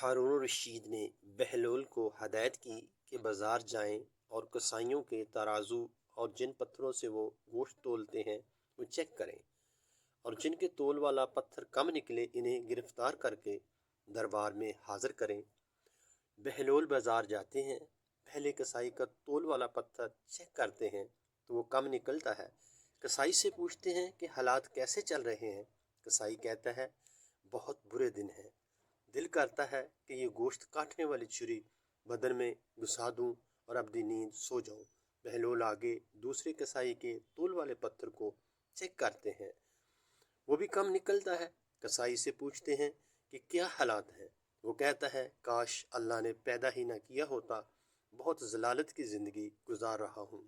ہارون الرشید نے بہلول کو ہدایت کی کہ بازار جائیں اور کسائیوں کے ترازو اور جن پتھروں سے وہ گوشت تولتے ہیں وہ چیک کریں، اور جن کے تول والا پتھر کم نکلے انہیں گرفتار کر کے دربار میں حاضر کریں۔ بہلول بازار جاتے ہیں، پہلے کسائی کا تول والا پتھر چیک کرتے ہیں تو وہ کم نکلتا ہے۔ کسائی سے پوچھتے ہیں کہ حالات کیسے چل رہے ہیں؟ کسائی کہتا ہے بہت برے دن ہیں، دل کرتا ہے کہ یہ گوشت کاٹنے والی چھری بدن میں گھسا دوں اور اپنی نیند سو جاؤں۔ بہلول آگے دوسرے کسائی کے تول والے پتھر کو چیک کرتے ہیں، وہ بھی کم نکلتا ہے۔ کسائی سے پوچھتے ہیں کہ کیا حالات ہیں؟ وہ کہتا ہے کاش اللہ نے پیدا ہی نہ کیا ہوتا، بہت ذلالت کی زندگی گزار رہا ہوں۔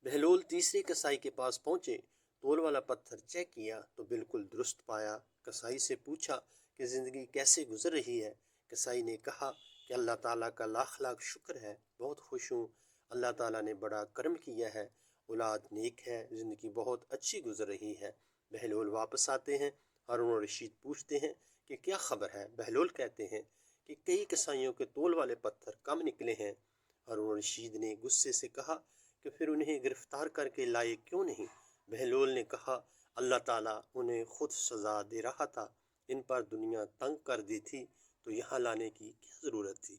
بہلول تیسرے کسائی کے پاس پہنچے، تول والا پتھر چیک کیا تو بالکل درست پایا۔ کسائی سے پوچھا کہ زندگی کیسے گزر رہی ہے؟ کسائی نے کہا کہ اللہ تعالیٰ کا لاکھ لاکھ شکر ہے، بہت خوش ہوں، اللہ تعالیٰ نے بڑا کرم کیا ہے، اولاد نیک ہے، زندگی بہت اچھی گزر رہی ہے۔ بہلول واپس آتے ہیں، ہارون الرشید پوچھتے ہیں کہ کیا خبر ہے؟ بہلول کہتے ہیں کہ کئی کسائیوں کے تول والے پتھر کم نکلے ہیں۔ ہارون الرشید نے غصے سے کہا کہ پھر انہیں گرفتار کر کے لائے کیوں نہیں؟ بہلول نے کہا اللہ تعالیٰ انہیں خود سزا دے رہا تھا، ان پر دنیا تنگ کر دی تھی تو یہاں لانے کی کیا ضرورت تھی؟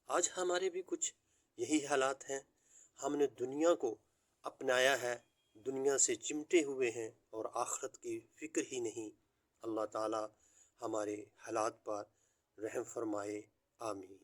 آج ہمارے بھی کچھ یہی حالات ہیں، ہم نے دنیا کو اپنایا ہے، دنیا سے چمٹے ہوئے ہیں اور آخرت کی فکر ہی نہیں۔ اللہ تعالیٰ ہمارے حالات پر رحم فرمائے، آمین۔